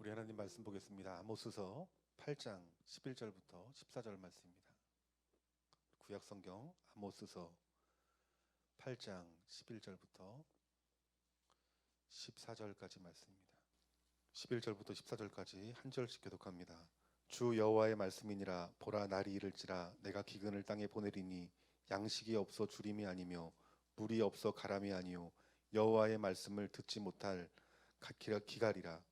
우리 하나님 말씀 보겠습니다. 아모스서 8장 11절부터 14절 말씀입니다. 구약 성경 아모스서 8장 11절부터 14절까지 말씀입니다. 11절부터 14절까지 한 절씩 교독합니다. 주 여호와의 말씀이니라. 보라, 날이 이를지라. 내가 기근을 땅에 보내리니 양식이 없어 주림이 아니며 물이 없어 가람이 아니요 여호와의 말씀을 듣지 못할 기갈이라.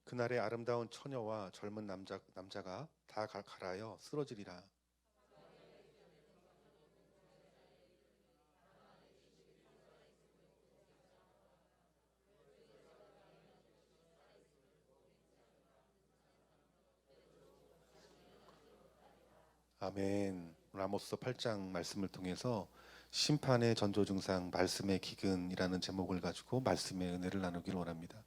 그날에 아름다운 처녀와 젊은 남자가 다 갈아여 쓰러지리라. 아멘. 오늘 아모스 8장 말씀을 통해서 심판의 전조증상 말씀의 기근이라는 제목을 가지고 말씀의 은혜를 나누기를 원합니다.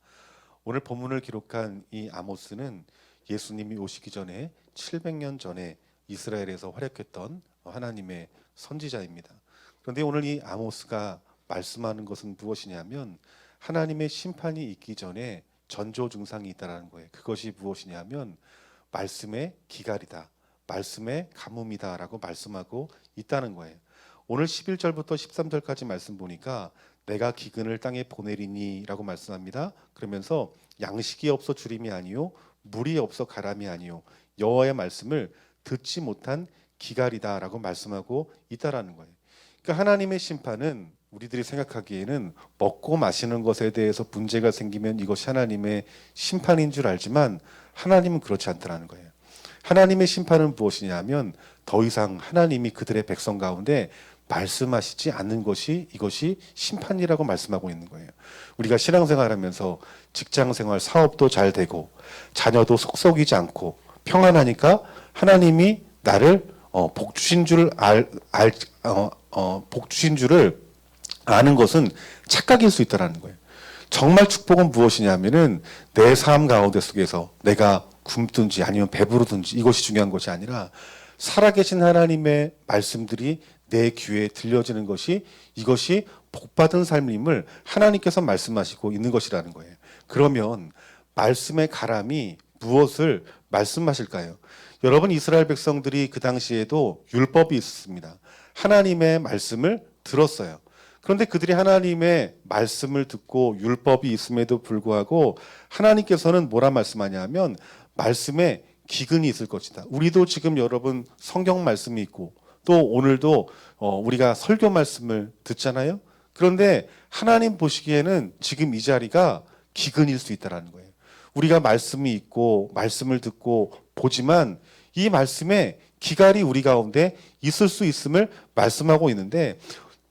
오늘 본문을 기록한 이 아모스는 예수님이 오시기 전에 700년 전에 이스라엘에서 활약했던 하나님의 선지자입니다. 그런데 오늘 이 아모스가 말씀하는 것은 무엇이냐면 하나님의 심판이 있기 전에 전조 증상이 있다는 거예요. 그것이 무엇이냐면 말씀의 기갈이다, 말씀의 가뭄이다 라고 말씀하고 있다는 거예요. 오늘 11절부터 13절까지 말씀 보니까 내가 기근을 땅에 보내리니 라고 말씀합니다. 그러면서 양식이 없어 주림이 아니요 물이 없어 가람이 아니요 여호와의 말씀을 듣지 못한 기갈이다 라고 말씀하고 있다라는 거예요. 그러니까 하나님의 심판은 우리들이 생각하기에는 먹고 마시는 것에 대해서 문제가 생기면 이것이 하나님의 심판인 줄 알지만 하나님은 그렇지 않다는 거예요. 하나님의 심판은 무엇이냐면 더 이상 하나님이 그들의 백성 가운데 말씀하시지 않는 것이 이것이 심판이라고 말씀하고 있는 거예요. 우리가 신앙생활하면서 직장생활, 사업도 잘 되고 자녀도 속썩이지 않고 평안하니까 하나님이 나를 복 주신 줄을 복 주신 줄을 아는 것은 착각일 수 있다는 거예요. 정말 축복은 무엇이냐면은 내 삶 가운데 속에서 내가 굶든지 아니면 배부르든지 이것이 중요한 것이 아니라 살아계신 하나님의 말씀들이 내 귀에 들려지는 것이 이것이 복받은 삶임을 하나님께서 말씀하시고 있는 것이라는 거예요. 그러면 말씀의 가람이 무엇을 말씀하실까요? 여러분, 이스라엘 백성들이 그 당시에도 율법이 있었습니다. 하나님의 말씀을 들었어요. 그런데 그들이 하나님의 말씀을 듣고 율법이 있음에도 불구하고 하나님께서는 뭐라 말씀하냐면 말씀에 기근이 있을 것이다. 우리도 지금 여러분 성경 말씀이 있고 또 오늘도 우리가 설교 말씀을 듣잖아요. 그런데 하나님 보시기에는 지금 이 자리가 기근일 수 있다는 거예요. 우리가 말씀이 있고 말씀을 듣고 보지만 이 말씀에 기갈이 우리 가운데 있을 수 있음을 말씀하고 있는데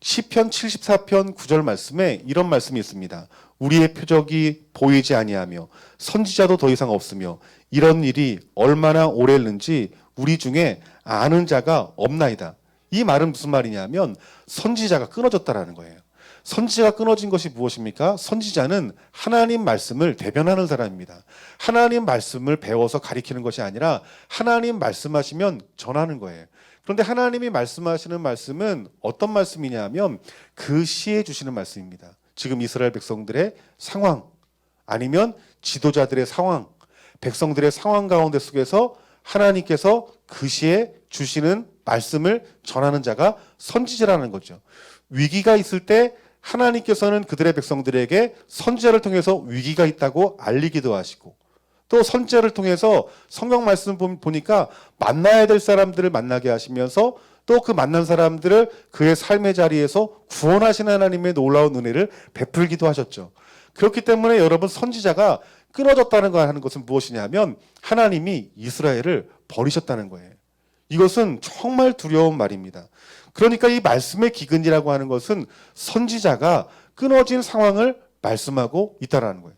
시편 74편 9절 말씀에 이런 말씀이 있습니다. 우리의 표적이 보이지 아니하며 선지자도 더 이상 없으며 이런 일이 얼마나 오래는지 우리 중에 아는 자가 없나이다. 이 말은 무슨 말이냐면 선지자가 끊어졌다라는 거예요. 선지자가 끊어진 것이 무엇입니까? 선지자는 하나님 말씀을 대변하는 사람입니다. 하나님 말씀을 배워서 가리키는 것이 아니라 하나님 말씀하시면 전하는 거예요. 그런데 하나님이 말씀하시는 말씀은 어떤 말씀이냐면 그 시에 주시는 말씀입니다. 지금 이스라엘 백성들의 상황 아니면 지도자들의 상황, 백성들의 상황 가운데 속에서 하나님께서 그 시에 주시는 말씀을 전하는 자가 선지자라는 거죠. 위기가 있을 때 하나님께서는 그들의 백성들에게 선지자를 통해서 위기가 있다고 알리기도 하시고 또 선지자를 통해서 성경 말씀 보니까 만나야 될 사람들을 만나게 하시면서 또 그 만난 사람들을 그의 삶의 자리에서 구원하시는 하나님의 놀라운 은혜를 베풀기도 하셨죠. 그렇기 때문에 여러분 선지자가 끊어졌다는 거 하는 것은 무엇이냐면 하나님이 이스라엘을 버리셨다는 거예요. 이것은 정말 두려운 말입니다. 그러니까 이 말씀의 기근이라고 하는 것은 선지자가 끊어진 상황을 말씀하고 있다는 거예요.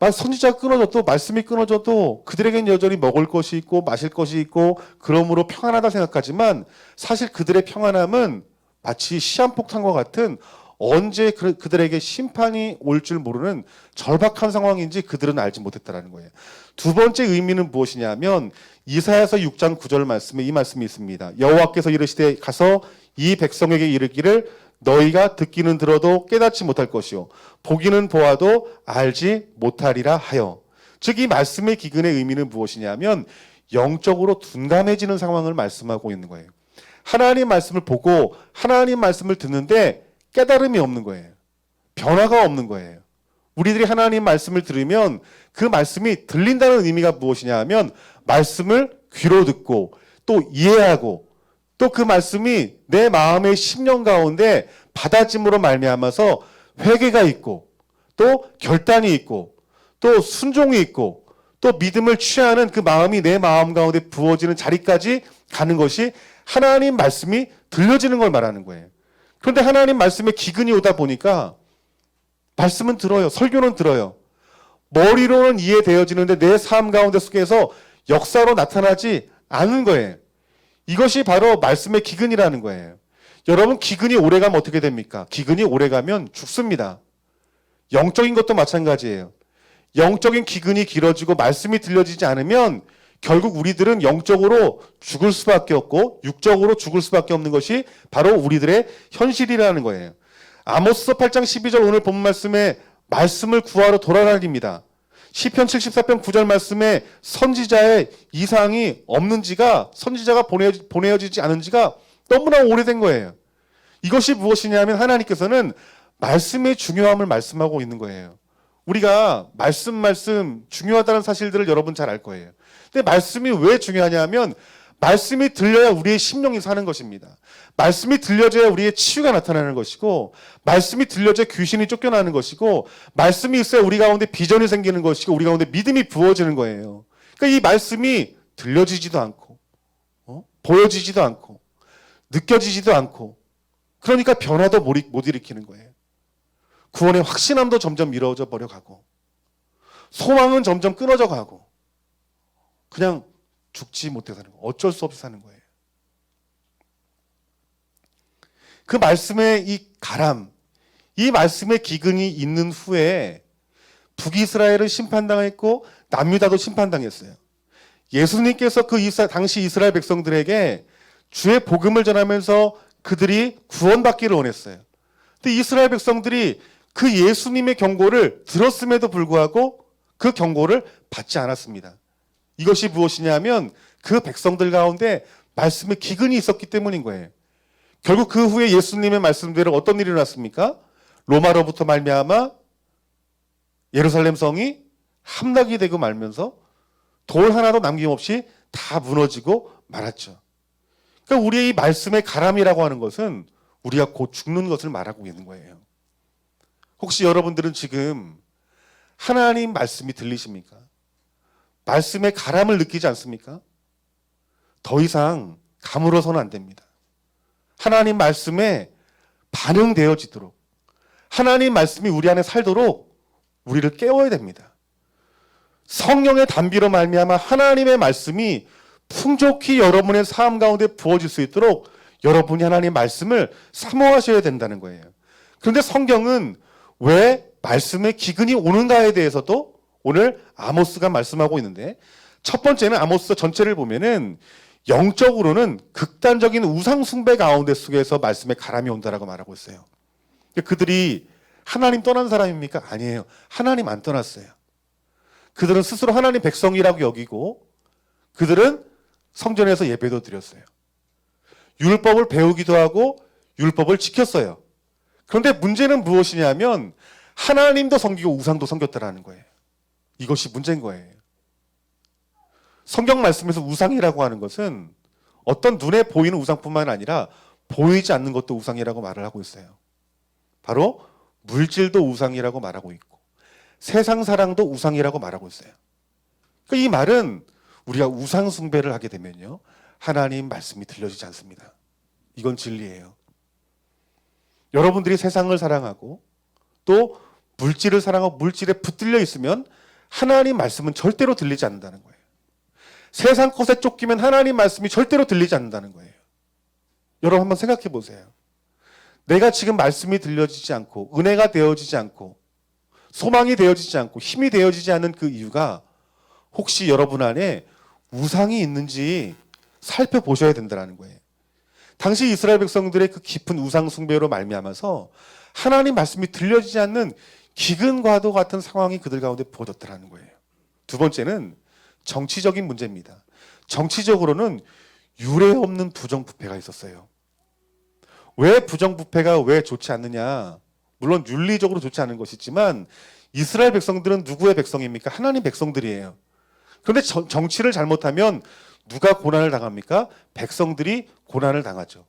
선지자가 끊어져도 말씀이 끊어져도 그들에겐 여전히 먹을 것이 있고 마실 것이 있고 그러므로 평안하다 생각하지만 사실 그들의 평안함은 마치 시한폭탄과 같은 언제 그들에게 심판이 올 줄 모르는 절박한 상황인지 그들은 알지 못했다는 거예요. 두 번째 의미는 무엇이냐면 이사야서 6장 9절 말씀에 이 말씀이 있습니다. 여호와께서 이르시되 가서 이 백성에게 이르기를 너희가 듣기는 들어도 깨닫지 못할 것이요 보기는 보아도 알지 못하리라 하여. 즉 이 말씀의 기근의 의미는 무엇이냐면 영적으로 둔감해지는 상황을 말씀하고 있는 거예요. 하나님 말씀을 보고 하나님 말씀을 듣는데 깨달음이 없는 거예요. 변화가 없는 거예요. 우리들이 하나님 말씀을 들으면 그 말씀이 들린다는 의미가 무엇이냐 하면 말씀을 귀로 듣고 또 이해하고 또 그 말씀이 내 마음의 심령 가운데 받아짐으로 말미암아서 회개가 있고 또 결단이 있고 또 순종이 있고 또 믿음을 취하는 그 마음이 내 마음 가운데 부어지는 자리까지 가는 것이 하나님 말씀이 들려지는 걸 말하는 거예요. 그런데 하나님 말씀에 기근이 오다 보니까 말씀은 들어요. 설교는 들어요. 머리로는 이해되어지는데 내 삶 가운데 속에서 역사로 나타나지 않은 거예요. 이것이 바로 말씀의 기근이라는 거예요. 여러분, 기근이 오래가면 어떻게 됩니까? 기근이 오래가면 죽습니다. 영적인 것도 마찬가지예요. 영적인 기근이 길어지고 말씀이 들려지지 않으면 결국 우리들은 영적으로 죽을 수밖에 없고 육적으로 죽을 수밖에 없는 것이 바로 우리들의 현실이라는 거예요. 아모스 8장 12절 오늘 본 말씀에 말씀을 구하러 돌아다닙니다. 시편 74편 9절 말씀에 선지자의 이상이 없는지가 선지자가 보내어지지 않은지가 너무나 오래된 거예요. 이것이 무엇이냐면 하나님께서는 말씀의 중요함을 말씀하고 있는 거예요. 우리가 말씀 중요하다는 사실들을 여러분 잘 알 거예요. 근데 말씀이 왜 중요하냐면 말씀이 들려야 우리의 심령이 사는 것입니다. 말씀이 들려져야 우리의 치유가 나타나는 것이고 말씀이 들려져야 귀신이 쫓겨나는 것이고 말씀이 있어야 우리 가운데 비전이 생기는 것이고 우리 가운데 믿음이 부어지는 거예요. 그러니까 이 말씀이 들려지지도 않고 보여지지도 않고 느껴지지도 않고 그러니까 변화도 못 일으키는 거예요. 구원의 확신함도 점점 미뤄져 버려가고 소망은 점점 끊어져 가고 그냥 죽지 못해 사는 거예요. 어쩔 수 없이 사는 거예요. 그 말씀의 이 가람, 이 말씀의 기근이 있는 후에 북이스라엘은 심판당했고 남유다도 심판당했어요. 예수님께서 그 당시 이스라엘 백성들에게 주의 복음을 전하면서 그들이 구원받기를 원했어요. 근데 이스라엘 백성들이 그 예수님의 경고를 들었음에도 불구하고 그 경고를 받지 않았습니다. 이것이 무엇이냐면 그 백성들 가운데 말씀의 기근이 있었기 때문인 거예요. 결국 그 후에 예수님의 말씀대로 어떤 일이 일어났습니까? 로마로부터 말미암아 예루살렘 성이 함락이 되고 말면서 돌 하나도 남김없이 다 무너지고 말았죠. 그러니까 우리의 이 말씀의 가람이라고 하는 것은 우리가 곧 죽는 것을 말하고 있는 거예요. 혹시 여러분들은 지금 하나님 말씀이 들리십니까? 말씀의 가람을 느끼지 않습니까? 더 이상 가물어서는 안 됩니다. 하나님 말씀에 반응되어지도록 하나님 말씀이 우리 안에 살도록 우리를 깨워야 됩니다. 성령의 단비로 말미암아 하나님의 말씀이 풍족히 여러분의 삶 가운데 부어질 수 있도록 여러분이 하나님의 말씀을 사모하셔야 된다는 거예요. 그런데 성경은 왜 말씀의 기근이 오는가에 대해서도 오늘 아모스가 말씀하고 있는데 첫 번째는 아모스 전체를 보면은 영적으로는 극단적인 우상 숭배 가운데 속에서 말씀의 가람이 온다라고 말하고 있어요. 그들이 하나님 떠난 사람입니까? 아니에요. 하나님 안 떠났어요. 그들은 스스로 하나님 백성이라고 여기고 그들은 성전에서 예배도 드렸어요. 율법을 배우기도 하고 율법을 지켰어요. 그런데 문제는 무엇이냐면 하나님도 섬기고 우상도 섬겼다라는 거예요. 이것이 문제인 거예요. 성경 말씀에서 우상이라고 하는 것은 어떤 눈에 보이는 우상뿐만 아니라 보이지 않는 것도 우상이라고 말을 하고 있어요. 바로 물질도 우상이라고 말하고 있고 세상 사랑도 우상이라고 말하고 있어요. 그러니까 이 말은 우리가 우상 숭배를 하게 되면요 하나님 말씀이 들려지지 않습니다. 이건 진리예요. 여러분들이 세상을 사랑하고 또 물질을 사랑하고 물질에 붙들려 있으면 하나님 말씀은 절대로 들리지 않는다는 거예요. 세상 것에 쫓기면 하나님 말씀이 절대로 들리지 않는다는 거예요. 여러분 한번 생각해 보세요. 내가 지금 말씀이 들려지지 않고 은혜가 되어지지 않고 소망이 되어지지 않고 힘이 되어지지 않는 그 이유가 혹시 여러분 안에 우상이 있는지 살펴보셔야 된다는 거예요. 당시 이스라엘 백성들의 그 깊은 우상 숭배로 말미암아서 하나님 말씀이 들려지지 않는 기근과도 같은 상황이 그들 가운데 부어졌다는 거예요. 두 번째는 정치적인 문제입니다. 정치적으로는 유례 없는 부정부패가 있었어요. 왜 부정부패가 왜 좋지 않느냐? 물론 윤리적으로 좋지 않은 것이지만 이스라엘 백성들은 누구의 백성입니까? 하나님 백성들이에요. 그런데 정치를 잘못하면 누가 고난을 당합니까? 백성들이 고난을 당하죠.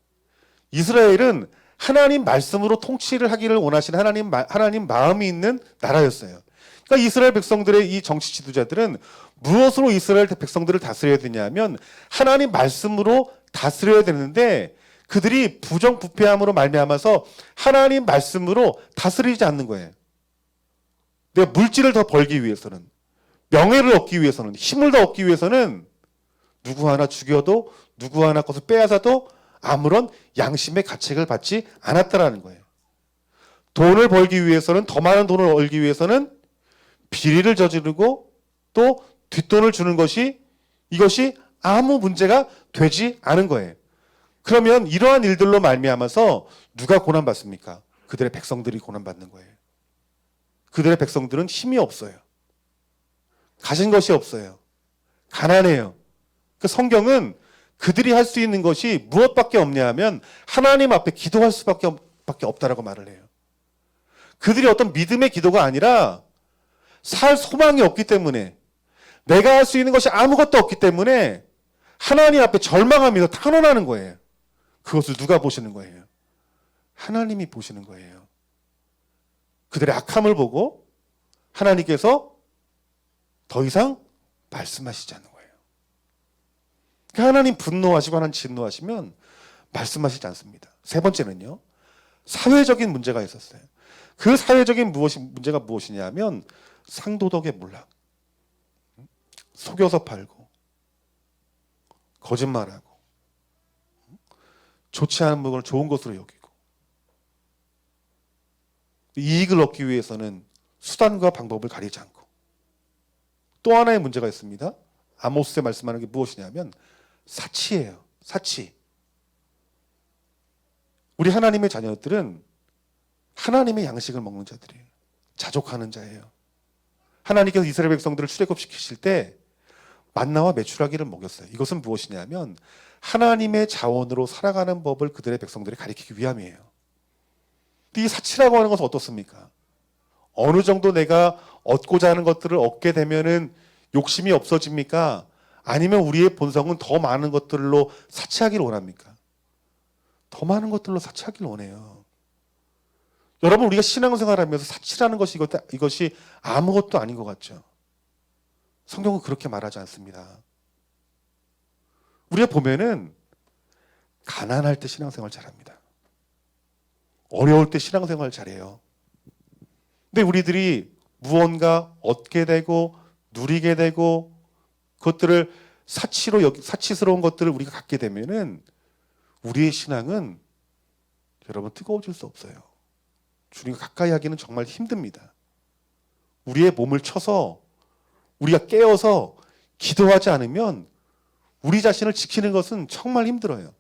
이스라엘은 하나님 말씀으로 통치를 하기를 원하시는 하나님 마음이 있는 나라였어요. 그러니까 이스라엘 백성들의 이 정치 지도자들은 무엇으로 이스라엘 백성들을 다스려야 되냐면 하나님 말씀으로 다스려야 되는데 그들이 부정부패함으로 말미암아서 하나님 말씀으로 다스리지 않는 거예요. 내가 물질을 더 벌기 위해서는, 명예를 얻기 위해서는, 힘을 더 얻기 위해서는 누구 하나 죽여도 누구 하나 것을 빼앗아도 아무런 양심의 가책을 받지 않았다라는 거예요. 돈을 벌기 위해서는, 더 많은 돈을 벌기 위해서는 비리를 저지르고 또 뒷돈을 주는 이것이 아무 문제가 되지 않은 거예요. 그러면 이러한 일들로 말미암아서 누가 고난받습니까? 그들의 백성들이 고난받는 거예요. 그들의 백성들은 힘이 없어요. 가진 것이 없어요. 가난해요. 그 성경은 그들이 할 수 있는 것이 무엇밖에 없냐 하면 하나님 앞에 기도할 수밖에 없다라고 말을 해요. 그들이 어떤 믿음의 기도가 아니라 살 소망이 없기 때문에, 내가 할 수 있는 것이 아무것도 없기 때문에 하나님 앞에 절망하면서 탄원하는 거예요. 그것을 누가 보시는 거예요? 하나님이 보시는 거예요. 그들의 악함을 보고 하나님께서 더 이상 말씀하시지 않는 거예요. 하나님 분노하시고 하나님 진노하시면 말씀하시지 않습니다. 세 번째는요, 사회적인 문제가 있었어요. 그 사회적인 문제가 무엇이냐면 상도덕의 몰락, 속여서 팔고 거짓말하고 좋지 않은 물건을 좋은 것으로 여기고 이익을 얻기 위해서는 수단과 방법을 가리지 않고, 또 하나의 문제가 있습니다. 아모스에 말씀하는 게 무엇이냐면 사치예요. 사치. 우리 하나님의 자녀들은 하나님의 양식을 먹는 자들이에요. 자족하는 자예요. 하나님께서 이스라엘 백성들을 출애굽시키실 때 만나와 메추라기를 먹였어요. 이것은 무엇이냐면 하나님의 자원으로 살아가는 법을 그들의 백성들이 가리키기 위함이에요. 이 사치라고 하는 것은 어떻습니까? 어느 정도 내가 얻고자 하는 것들을 얻게 되면은 욕심이 없어집니까? 아니면 우리의 본성은 더 많은 것들로 사치하기를 원합니까? 더 많은 것들로 사치하기를 원해요. 여러분, 우리가 신앙생활하면서 사치라는 이것이 아무것도 아닌 것 같죠? 성경은 그렇게 말하지 않습니다. 우리가 보면은 가난할 때 신앙생활 잘합니다. 어려울 때 신앙생활 잘해요. 근데 우리들이 무언가 얻게 되고 누리게 되고 그것들을 사치스러운 것들을 우리가 갖게 되면은 우리의 신앙은 여러분 뜨거워질 수 없어요. 주님과 가까이 하기는 정말 힘듭니다. 우리의 몸을 쳐서 우리가 깨어서 기도하지 않으면 우리 자신을 지키는 것은 정말 힘들어요.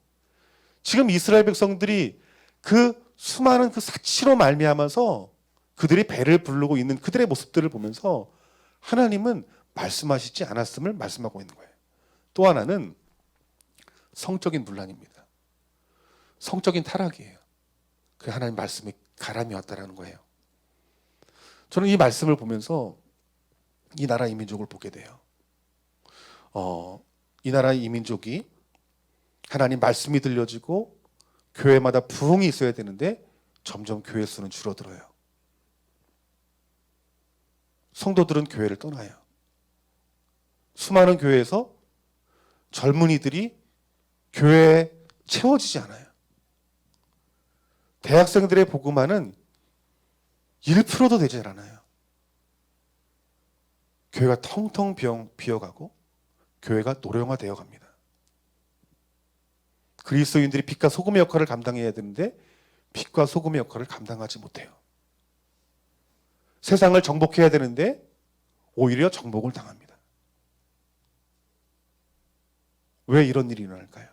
지금 이스라엘 백성들이 그 수많은 그 사치로 말미암아서 그들이 배를 부르고 있는 그들의 모습들을 보면서 하나님은 말씀하시지 않았음을 말씀하고 있는 거예요. 또 하나는 성적인 분란입니다. 성적인 타락이에요. 그 하나님 말씀이 가람이 왔다라는 거예요. 저는 이 말씀을 보면서 이 나라 이민족을 보게 돼요. 이 나라 이민족이 하나님 말씀이 들려지고 교회마다 부흥이 있어야 되는데 점점 교회 수는 줄어들어요. 성도들은 교회를 떠나요. 수많은 교회에서 젊은이들이 교회에 채워지지 않아요. 대학생들의 복음화는 1%도 되지 않아요. 교회가 텅텅 비어가고 교회가 노령화되어 갑니다. 그리스도인들이 빛과 소금의 역할을 감당해야 되는데 빛과 소금의 역할을 감당하지 못해요. 세상을 정복해야 되는데 오히려 정복을 당합니다. 왜 이런 일이 일어날까요?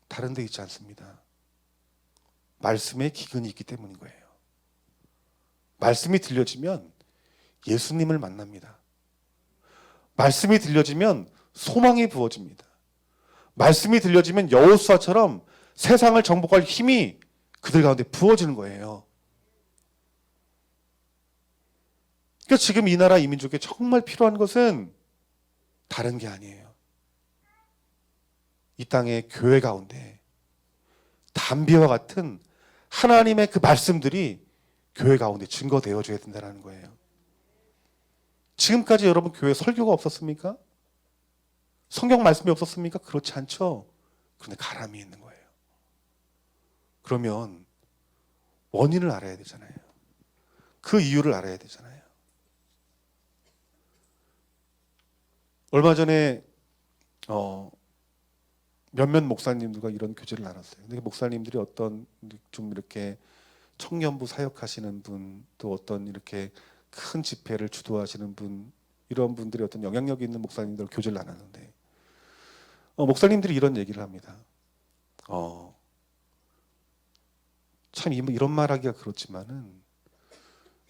다른 데 있지 않습니다. 말씀에 기근이 있기 때문인 거예요. 말씀이 들려지면 예수님을 만납니다. 말씀이 들려지면 소망이 부어집니다. 말씀이 들려지면 여호수아처럼 세상을 정복할 힘이 그들 가운데 부어지는 거예요. 그러니까 지금 이 나라 이 민족에 정말 필요한 것은 다른 게 아니에요. 이 땅의 교회 가운데 담비와 같은 하나님의 그 말씀들이 교회 가운데 증거되어줘야 된다는 거예요. 지금까지 여러분 교회 설교가 없었습니까? 성경 말씀이 없었습니까? 그렇지 않죠. 그런데 가람이 있는 거예요. 그러면 원인을 알아야 되잖아요. 그 이유를 알아야 되잖아요. 얼마 전에 몇몇 목사님들과 이런 교제를 나눴어요. 근데 목사님들이 어떤 좀 이렇게 청년부 사역하시는 분, 또 어떤 이렇게 큰 집회를 주도하시는 분, 이런 분들이 어떤 영향력이 있는 목사님들 교제를 나눴는데 목사님들이 이런 얘기를 합니다. 참 이런 말하기가 그렇지만은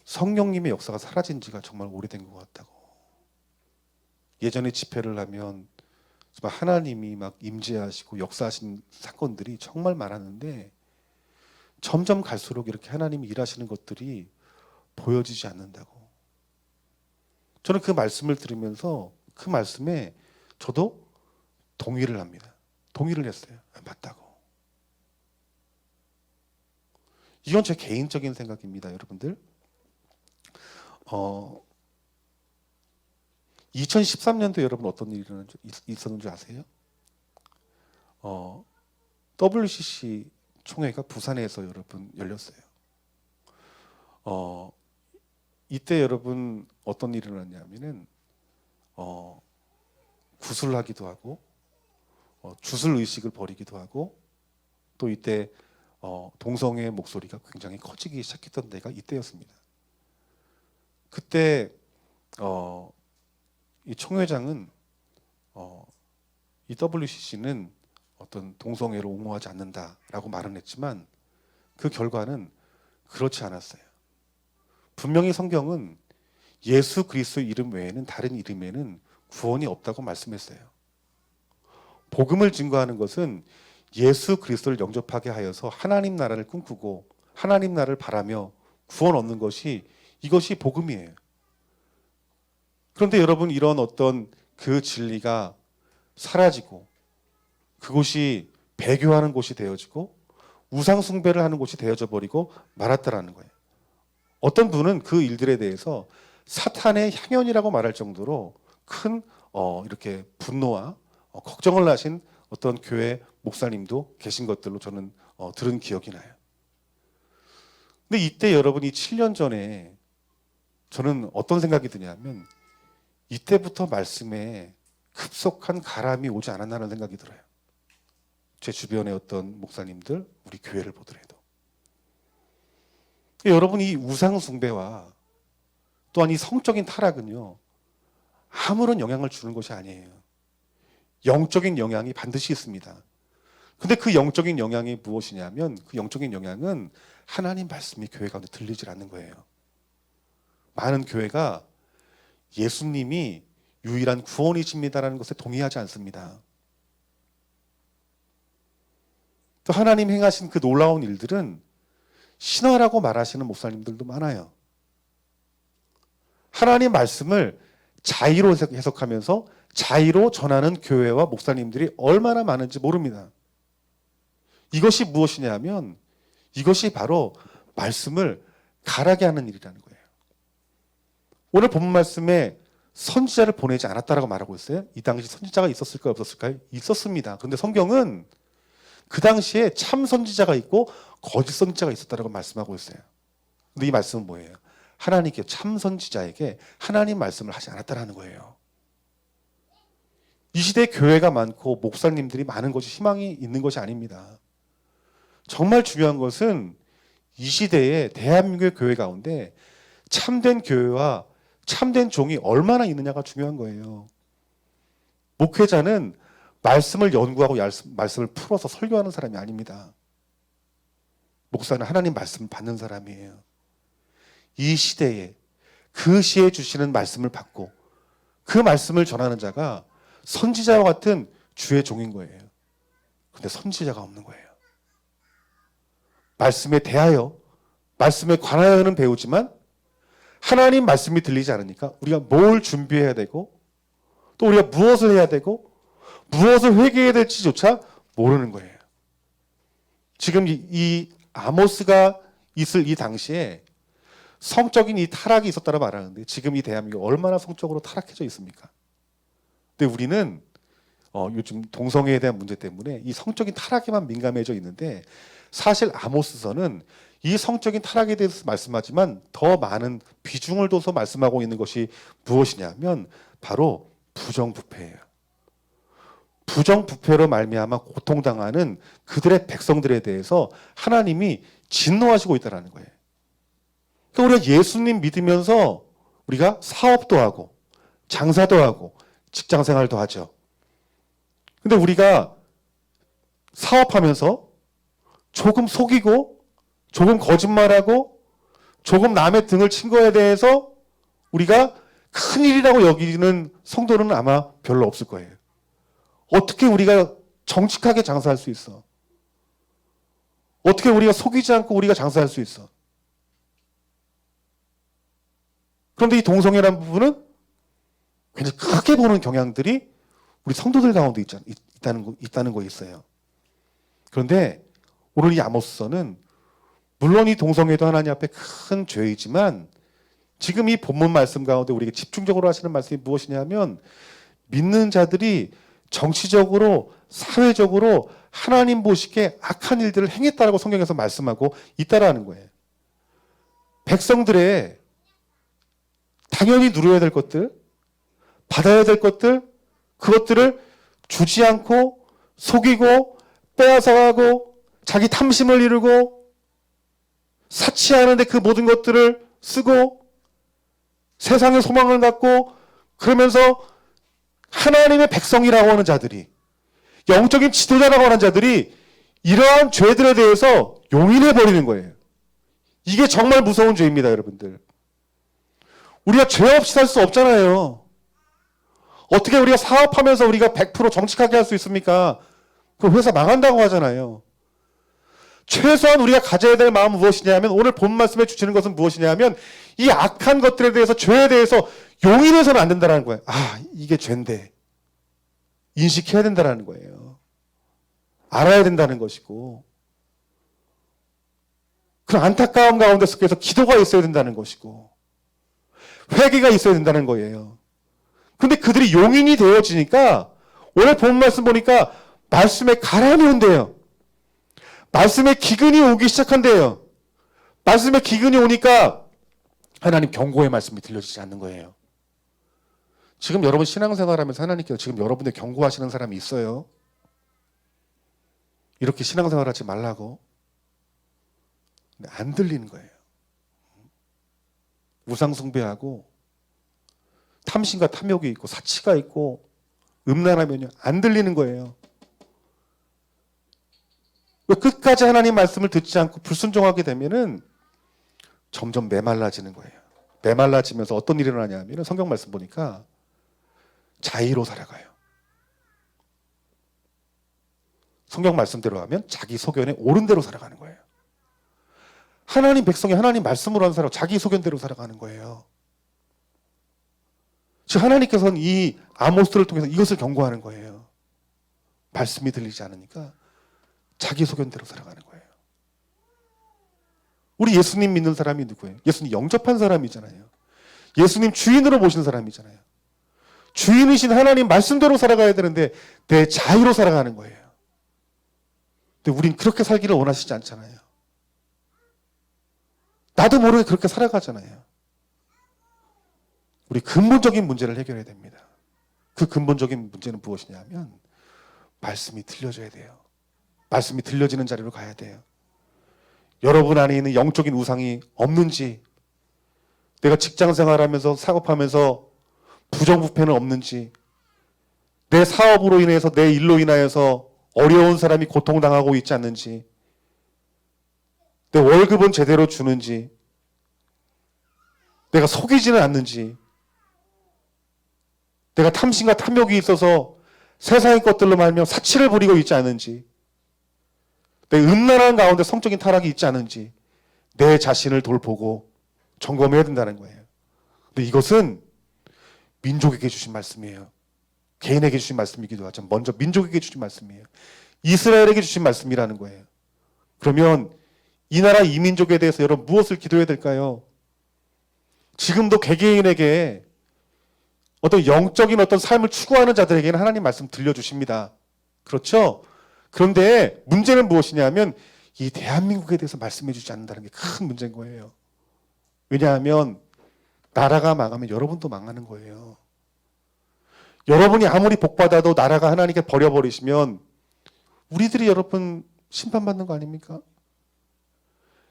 성령님의 역사가 사라진 지가 정말 오래된 것 같다고. 예전에 집회를 하면 하나님이 막 임재하시고 역사하신 사건들이 정말 많았는데 점점 갈수록 이렇게 하나님이 일하시는 것들이 보여지지 않는다고. 저는 그 말씀을 들으면서 그 말씀에 저도 동의를 합니다. 동의를 했어요. 맞다고. 이건 제 개인적인 생각입니다, 여러분들. 2013년도에 여러분 어떤 일이 있었는지 아세요? WCC 총회가 부산에서 여러분 열렸어요. 이때 여러분 어떤 일이 일어났냐면은 구술하기도 하고 주술 의식을 벌이기도 하고 또 이때 동성애 목소리가 굉장히 커지기 시작했던 때가 이때였습니다. 그때 이 총회장은 이 WCC는 어떤 동성애를 옹호하지 않는다라고 말은 했지만 그 결과는 그렇지 않았어요. 분명히 성경은 예수 그리스도의 이름 외에는 다른 이름에는 구원이 없다고 말씀했어요. 복음을 증거하는 것은 예수 그리스도를 영접하게 하여서 하나님 나라를 꿈꾸고 하나님 나라를 바라며 구원 얻는 것이 이것이 복음이에요. 그런데 여러분 이런 어떤 그 진리가 사라지고 그곳이 배교하는 곳이 되어지고 우상 숭배를 하는 곳이 되어져 버리고 말았다라는 거예요. 어떤 분은 그 일들에 대해서 사탄의 향연이라고 말할 정도로 큰 이렇게 분노와 걱정을 하신 어떤 교회 목사님도 계신 것들로 저는 들은 기억이 나요. 근데 이때 여러분이 7년 전에 저는 어떤 생각이 드냐면 이때부터 말씀에 급속한 가람이 오지 않았나라는 생각이 들어요. 제 주변의 어떤 목사님들, 우리 교회를 보더라도. 여러분 이 우상 숭배와 또한 이 성적인 타락은요 아무런 영향을 주는 것이 아니에요. 영적인 영향이 반드시 있습니다. 근데 그 영적인 영향이 무엇이냐면 그 영적인 영향은 하나님 말씀이 교회 가운데 들리질 않는 거예요. 많은 교회가 예수님이 유일한 구원이십니다라는 것에 동의하지 않습니다. 또 하나님 행하신 그 놀라운 일들은 신화라고 말하시는 목사님들도 많아요. 하나님 말씀을 자의로 해석하면서 자의로 전하는 교회와 목사님들이 얼마나 많은지 모릅니다. 이것이 무엇이냐면 이것이 바로 말씀을 가라게 하는 일이라는 거예요. 오늘 본문 말씀에 선지자를 보내지 않았다라고 말하고 있어요. 이 당시 선지자가 있었을까요? 없었을까요? 있었습니다. 그런데 성경은 그 당시에 참 선지자가 있고 거짓 선지자가 있었다라고 말씀하고 있어요. 근데 이 말씀은 뭐예요? 하나님께 참 선지자에게 하나님 말씀을 하지 않았다라는 거예요. 이 시대에 교회가 많고 목사님들이 많은 것이 희망이 있는 것이 아닙니다. 정말 중요한 것은 이 시대에 대한민국의 교회 가운데 참된 교회와 참된 종이 얼마나 있느냐가 중요한 거예요. 목회자는 말씀을 연구하고 말씀을 풀어서 설교하는 사람이 아닙니다. 목사는 하나님 말씀을 받는 사람이에요. 이 시대에 그 시에 주시는 말씀을 받고 그 말씀을 전하는 자가 선지자와 같은 주의 종인 거예요. 근데 선지자가 없는 거예요. 말씀에 대하여, 말씀에 관하여는 배우지만 하나님 말씀이 들리지 않으니까 우리가 뭘 준비해야 되고 또 우리가 무엇을 해야 되고 무엇을 회개해야 될지조차 모르는 거예요. 지금 이 아모스가 있을 이 당시에 성적인 이 타락이 있었다고 말하는데 지금 이 대한민국이 얼마나 성적으로 타락해져 있습니까? 근데 우리는 요즘 동성애에 대한 문제 때문에 이 성적인 타락에만 민감해져 있는데 사실 아모스서는 이 성적인 타락에 대해서 말씀하지만 더 많은 비중을 둬서 말씀하고 있는 것이 무엇이냐면 바로 부정부패예요. 부정부패로 말미암아 고통당하는 그들의 백성들에 대해서 하나님이 진노하시고 있다는 거예요. 그러니까 우리가 예수님 믿으면서 우리가 사업도 하고 장사도 하고 직장생활도 하죠. 근데 우리가 사업하면서 조금 속이고 조금 거짓말하고 조금 남의 등을 친 거에 대해서 우리가 큰일이라고 여기는 성도는 아마 별로 없을 거예요. 어떻게 우리가 정직하게 장사할 수 있어? 어떻게 우리가 속이지 않고 우리가 장사할 수 있어? 그런데 이 동성애라는 부분은 굉장히 크게 보는 경향들이 우리 성도들 가운데 있다는 거 있어요. 그런데 오늘 이 아모스서는 물론 이 동성애도 하나님 앞에 큰 죄이지만 지금 이 본문 말씀 가운데 우리에게 집중적으로 하시는 말씀이 무엇이냐면 믿는 자들이 정치적으로 사회적으로 하나님 보시기에 악한 일들을 행했다라고 성경에서 말씀하고 있다라는 거예요. 백성들의 당연히 누려야 될 것들, 받아야 될 것들, 그것들을 주지 않고 속이고 빼앗아가고 자기 탐심을 이루고 사치하는데 그 모든 것들을 쓰고 세상의 소망을 갖고 그러면서 하나님의 백성이라고 하는 자들이 영적인 지도자라고 하는 자들이 이러한 죄들에 대해서 용인해 버리는 거예요. 이게 정말 무서운 죄입니다, 여러분들. 우리가 죄 없이 살 수 없잖아요. 어떻게 우리가 사업하면서 우리가 100% 정직하게 할 수 있습니까? 그 회사 망한다고 하잖아요. 최소한 우리가 가져야 될 마음은 무엇이냐면 오늘 본 말씀에 주시는 것은 무엇이냐면 이 악한 것들에 대해서 죄에 대해서 용인해서는 안 된다는 거예요. 아, 이게 죄인데 인식해야 된다는 거예요. 알아야 된다는 것이고 그런 안타까움 가운데 속에서 기도가 있어야 된다는 것이고 회개가 있어야 된다는 거예요. 근데 그들이 용인이 되어지니까 오늘 본 말씀 보니까 말씀에 가라앉이 온대요. 말씀에 기근이 오기 시작한대요. 말씀에 기근이 오니까 하나님 경고의 말씀이 들려지지 않는 거예요. 지금 여러분 신앙생활하면서 하나님께서 지금 여러분들 경고하시는 사람이 있어요. 이렇게 신앙생활하지 말라고. 근데 안 들리는 거예요. 우상숭배하고 탐심과 탐욕이 있고 사치가 있고 음란하면요 안 들리는 거예요. 왜 끝까지 하나님 말씀을 듣지 않고 불순종하게 되면은 점점 메말라지는 거예요. 메말라지면서 어떤 일이 일어나냐면 성경 말씀 보니까 자의로 살아가요. 성경 말씀대로 하면 자기 소견에 옳은 대로 살아가는 거예요. 하나님 백성이 하나님 말씀으로 한 사람 자기 소견대로 살아가는 거예요. 즉 하나님께서는 이 아모스를 통해서 이것을 경고하는 거예요. 말씀이 들리지 않으니까 자기 소견대로 살아가는 거예요. 우리 예수님 믿는 사람이 누구예요? 예수님 영접한 사람이잖아요. 예수님 주인으로 모신 사람이잖아요. 주인이신 하나님 말씀대로 살아가야 되는데 내 자유로 살아가는 거예요. 근데 우린 그렇게 살기를 원하시지 않잖아요. 나도 모르게 그렇게 살아가잖아요. 우리 근본적인 문제를 해결해야 됩니다. 그 근본적인 문제는 무엇이냐면 말씀이 들려져야 돼요. 말씀이 들려지는 자리로 가야 돼요. 여러분 안에 있는 영적인 우상이 없는지, 내가 직장 생활하면서 사업하면서 부정부패는 없는지, 내 사업으로 인해서 내 일로 인하여서 어려운 사람이 고통당하고 있지 않는지, 내 월급은 제대로 주는지, 내가 속이지는 않는지, 내가 탐심과 탐욕이 있어서 세상의 것들로 말하며 사치를 부리고 있지 않은지, 내 음란한 가운데 성적인 타락이 있지 않은지 내 자신을 돌보고 점검해야 된다는 거예요. 근데 이것은 민족에게 주신 말씀이에요. 개인에게 주신 말씀이기도 하죠. 먼저 민족에게 주신 말씀이에요. 이스라엘에게 주신 말씀이라는 거예요. 그러면 이 나라 이 민족에 대해서 여러분 무엇을 기도해야 될까요? 지금도 개개인에게 어떤 영적인 어떤 삶을 추구하는 자들에게는 하나님 말씀 들려주십니다. 그렇죠? 그런데 문제는 무엇이냐면 이 대한민국에 대해서 말씀해 주지 않는다는 게 큰 문제인 거예요. 왜냐하면 나라가 망하면 여러분도 망하는 거예요. 여러분이 아무리 복받아도 나라가 하나님께 버려버리시면 우리들이 여러분 심판받는 거 아닙니까?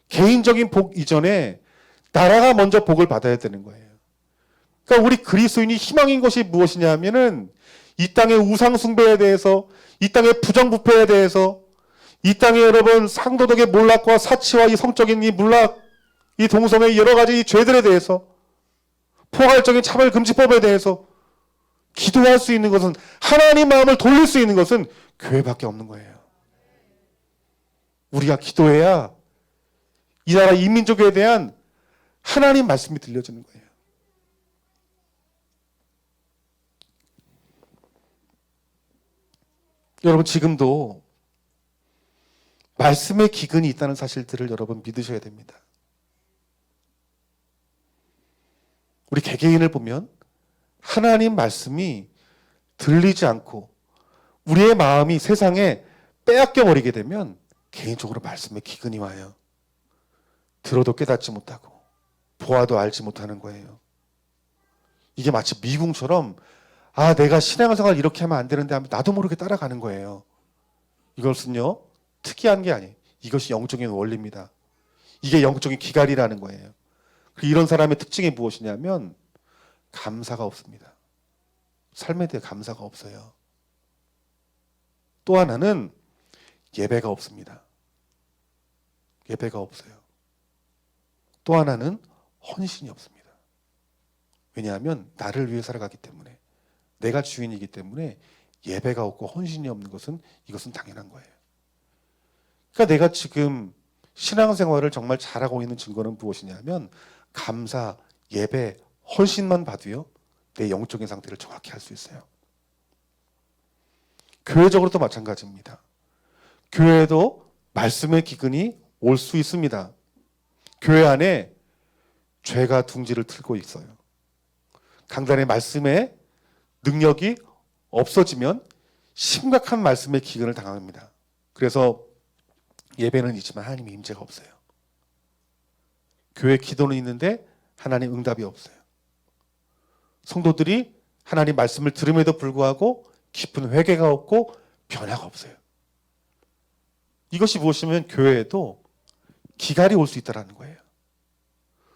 개인적인 복 이전에 나라가 먼저 복을 받아야 되는 거예요. 그러니까 우리 그리스도인이 희망인 것이 무엇이냐 하면은 이 땅의 우상 숭배에 대해서, 이 땅의 부정부패에 대해서, 이 땅에 여러분 상도덕의 몰락과 사치와 이 성적인 이 몰락, 이 동성의 여러 가지 이 죄들에 대해서, 포괄적인 차별금지법에 대해서 기도할 수 있는 것은, 하나님 마음을 돌릴 수 있는 것은 교회밖에 없는 거예요. 우리가 기도해야 이 나라 이민족에 대한 하나님 말씀이 들려지는 거예요. 여러분 지금도 말씀의 기근이 있다는 사실들을 여러분 믿으셔야 됩니다. 우리 개개인을 보면 하나님 말씀이 들리지 않고 우리의 마음이 세상에 빼앗겨 버리게 되면 개인적으로 말씀의 기근이 와요. 들어도 깨닫지 못하고 보아도 알지 못하는 거예요. 이게 마치 미궁처럼 내가 신앙생활 이렇게 하면 안 되는데 하면 나도 모르게 따라가는 거예요. 이것은요 특이한 게 아니에요. 이것이 영적인 원리입니다. 이게 영적인 기갈이라는 거예요. 이런 사람의 특징이 무엇이냐면 감사가 없습니다. 삶에 대해 감사가 없어요. 또 하나는 예배가 없습니다. 예배가 없어요. 또 하나는 헌신이 없습니다. 왜냐하면 나를 위해 살아가기 때문에, 내가 주인이기 때문에 예배가 없고 헌신이 없는 것은 이것은 당연한 거예요. 그러니까 내가 지금 신앙생활을 정말 잘하고 있는 증거는 무엇이냐면 감사, 예배, 헌신만 봐도요 내 영적인 상태를 정확히 알 수 있어요. 교회적으로도 마찬가지입니다. 교회에도 말씀의 기근이 올 수 있습니다. 교회 안에 죄가 둥지를 틀고 있어요. 강단의 말씀의 능력이 없어지면 심각한 말씀의 기근을 당합니다. 그래서 예배는 있지만 하나님의 임재가 없어요. 교회 기도는 있는데 하나님 응답이 없어요. 성도들이 하나님 말씀을 들음에도 불구하고 깊은 회개가 없고 변화가 없어요. 이것이 무엇이면 교회에도 기갈이 올 수 있다는 거예요.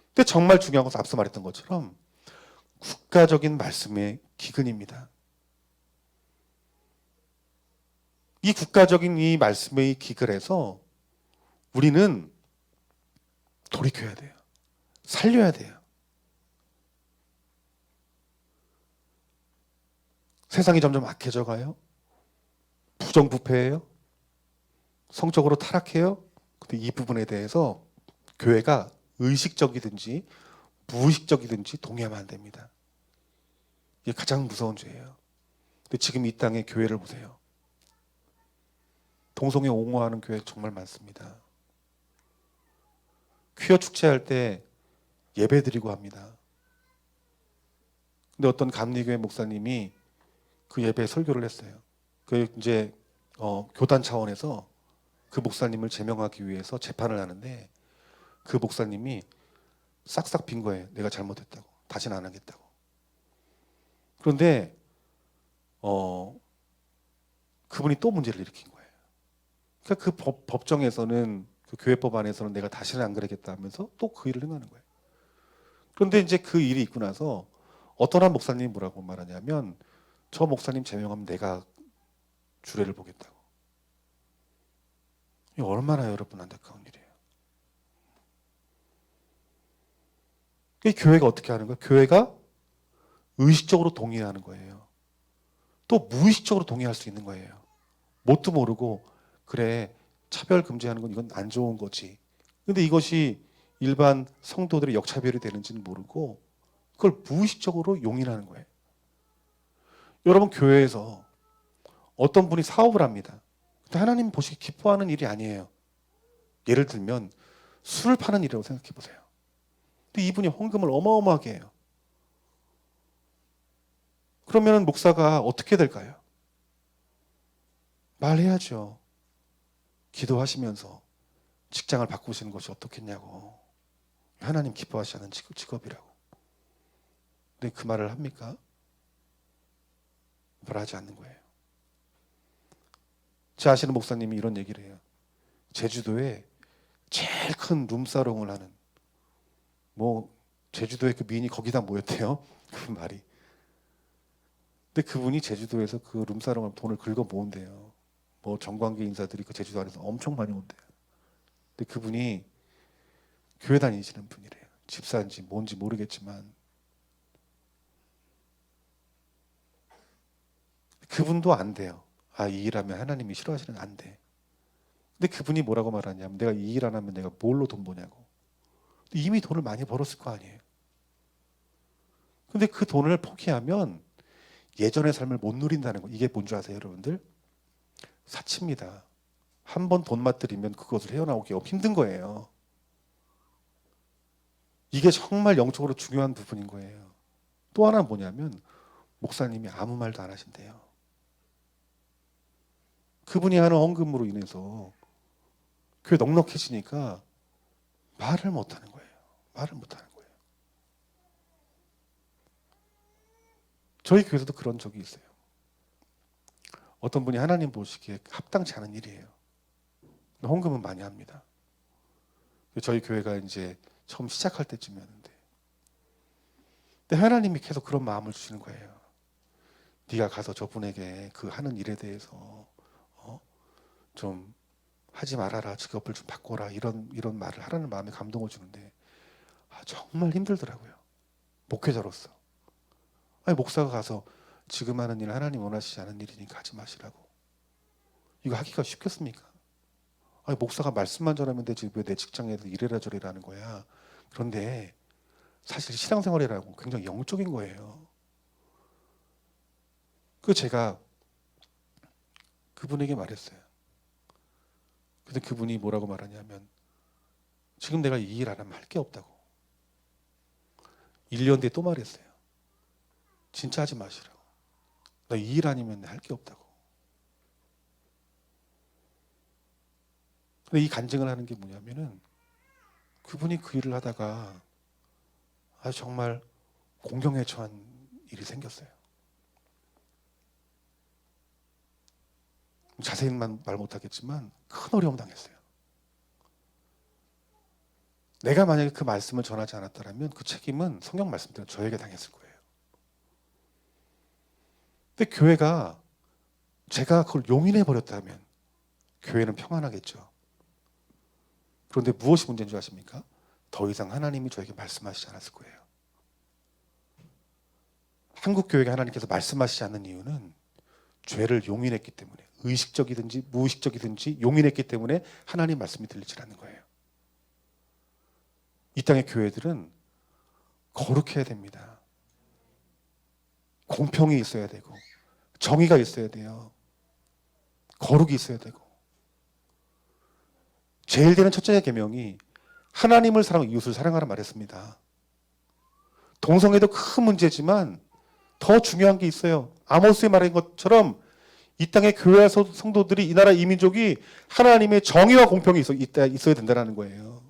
근데 정말 중요한 것은 앞서 말했던 것처럼 국가적인 말씀의 기근입니다. 이 국가적인 이 말씀의 기근에서 우리는 돌이켜야 돼요. 살려야 돼요. 세상이 점점 악해져 가요. 부정부패해요. 성적으로 타락해요. 근데 이 부분에 대해서 교회가 의식적이든지 무의식적이든지 동의하면 안 됩니다. 이게 가장 무서운 죄예요. 근데 지금 이 땅의 교회를 보세요. 동성애 옹호하는 교회 정말 많습니다. 퀴어 축제할 때 예배 드리고 합니다. 근데 어떤 감리교회 목사님이 그 예배에 설교를 했어요. 그 이제 교단 차원에서 그 목사님을 제명하기 위해서 재판을 하는데 그 목사님이 싹싹 빈 거예요. 내가 잘못했다고. 다시는 안 하겠다고. 그런데 그분이 또 문제를 일으킨 거예요. 그러니까 그 법정에서는, 그 교회법 안에서는 내가 다시는 안 그러겠다 하면서 또 그 일을 행하는 거예요. 그런데 이제 그 일이 있고 나서 어떤 한 목사님이 뭐라고 말하냐면 저 목사님 제명하면 내가 주례를 보겠다고. 이 얼마나 여러분 안타까운 일이에요. 이 교회가 어떻게 하는 거예요? 교회가 의식적으로 동의하는 거예요. 또 무의식적으로 동의할 수 있는 거예요. 뭣도 모르고 그래 차별 금지하는 건 이건 안 좋은 거지. 근데 이것이 일반 성도들의 역차별이 되는지는 모르고 그걸 무의식적으로 용인하는 거예요. 여러분 교회에서 어떤 분이 사업을 합니다. 근데 하나님 보시기 기뻐하는 일이 아니에요. 예를 들면 술을 파는 일이라고 생각해 보세요. 근데 이분이 헌금을 어마어마하게 해요. 그러면 목사가 어떻게 될까요? 말해야죠. 기도하시면서 직장을 바꾸시는 것이 어떻겠냐고. 하나님 기뻐하시는 직업이라고. 근데 그 말을 합니까? 말하지 않는 거예요. 제 아시는 목사님이 이런 얘기를 해요. 제주도에 제일 큰 룸사롱을 하는 제주도에 그 미인이 거기다 모였대요. 그 말이. 근데 그분이 제주도에서 그 룸사롱을 돈을 긁어 모은대요. 정관계 인사들이 그 제주도 안에서 엄청 많이 온대요. 근데 그분이 교회 다니시는 분이래요. 집사인지 뭔지 모르겠지만 그분도 안 돼요. 이 일하면 하나님이 싫어하시는 안 돼. 근데 그분이 뭐라고 말하냐면 내가 이 일 안 하면 내가 뭘로 돈 버냐고. 이미 돈을 많이 벌었을 거 아니에요. 근데 그 돈을 포기하면 예전의 삶을 못 누린다는 거. 이게 뭔지 아세요, 여러분들? 사치입니다. 한 번 돈 맛들이면 그것을 헤어나오기 힘든 거예요. 이게 정말 영적으로 중요한 부분인 거예요. 또 하나 뭐냐면 목사님이 아무 말도 안 하신대요. 그분이 하는 헌금으로 인해서 교회 넉넉해지니까 말을 못하는 거예요. 말을 못하는 거예요. 저희 교회에서도 그런 적이 있어요. 어떤 분이 하나님 보시기에 합당치 않은 일이에요. 헌금은 많이 합니다. 저희 교회가 이제 처음 시작할 때쯤이었는데, 근데 하나님이 계속 그런 마음을 주시는 거예요. 네가 가서 저분에게 그 하는 일에 대해서 좀 하지 말아라, 직업을 좀 바꿔라, 이런 말을 하라는 마음에 감동을 주는데 정말 힘들더라고요. 목회자로서. 목사가 가서 지금 하는 일 하나님 원하시지 않은 일이니까 하지 마시라고. 이거 하기가 쉽겠습니까? 목사가 말씀만 전하면 되지 왜 내 직장에서 이래라 저래라 하는 거야. 그런데 사실 신앙생활이라고 굉장히 영적인 거예요. 제가 그분에게 말했어요. 근데 그분이 뭐라고 말하냐면 지금 내가 이 일 안 하면 할 게 없다고. 1년 뒤에 또 말했어요. 진짜 하지 마시라고. 나 이 일 아니면 할 게 없다고. 근데 이 간증을 하는 게 뭐냐면은 그분이 그 일을 하다가 정말 공경에 처한 일이 생겼어요. 자세히는 말 못하겠지만 큰 어려움 당했어요. 내가 만약에 그 말씀을 전하지 않았다면 그 책임은 성경 말씀대로 저에게 당했을 거예요. 근데 교회가 제가 그걸 용인해 버렸다면 교회는 평안하겠죠. 그런데 무엇이 문제인 줄 아십니까? 더 이상 하나님이 저에게 말씀하시지 않았을 거예요. 한국 교회가 하나님께서 말씀하시지 않는 이유는 죄를 용인했기 때문에, 의식적이든지 무의식적이든지 용인했기 때문에 하나님 말씀이 들리지 않는 거예요. 이 땅의 교회들은 거룩해야 됩니다. 공평이 있어야 되고 정의가 있어야 돼요. 거룩이 있어야 되고. 제일 되는 첫째 계명이 하나님을 사랑하고 이웃을 사랑하라 말했습니다. 동성애도 큰 문제지만 더 중요한 게 있어요. 아모스에 말한 것처럼 이 땅의 교회 성도들이, 이 나라 이민족이 하나님의 정의와 공평이 있어야 된다는 거예요.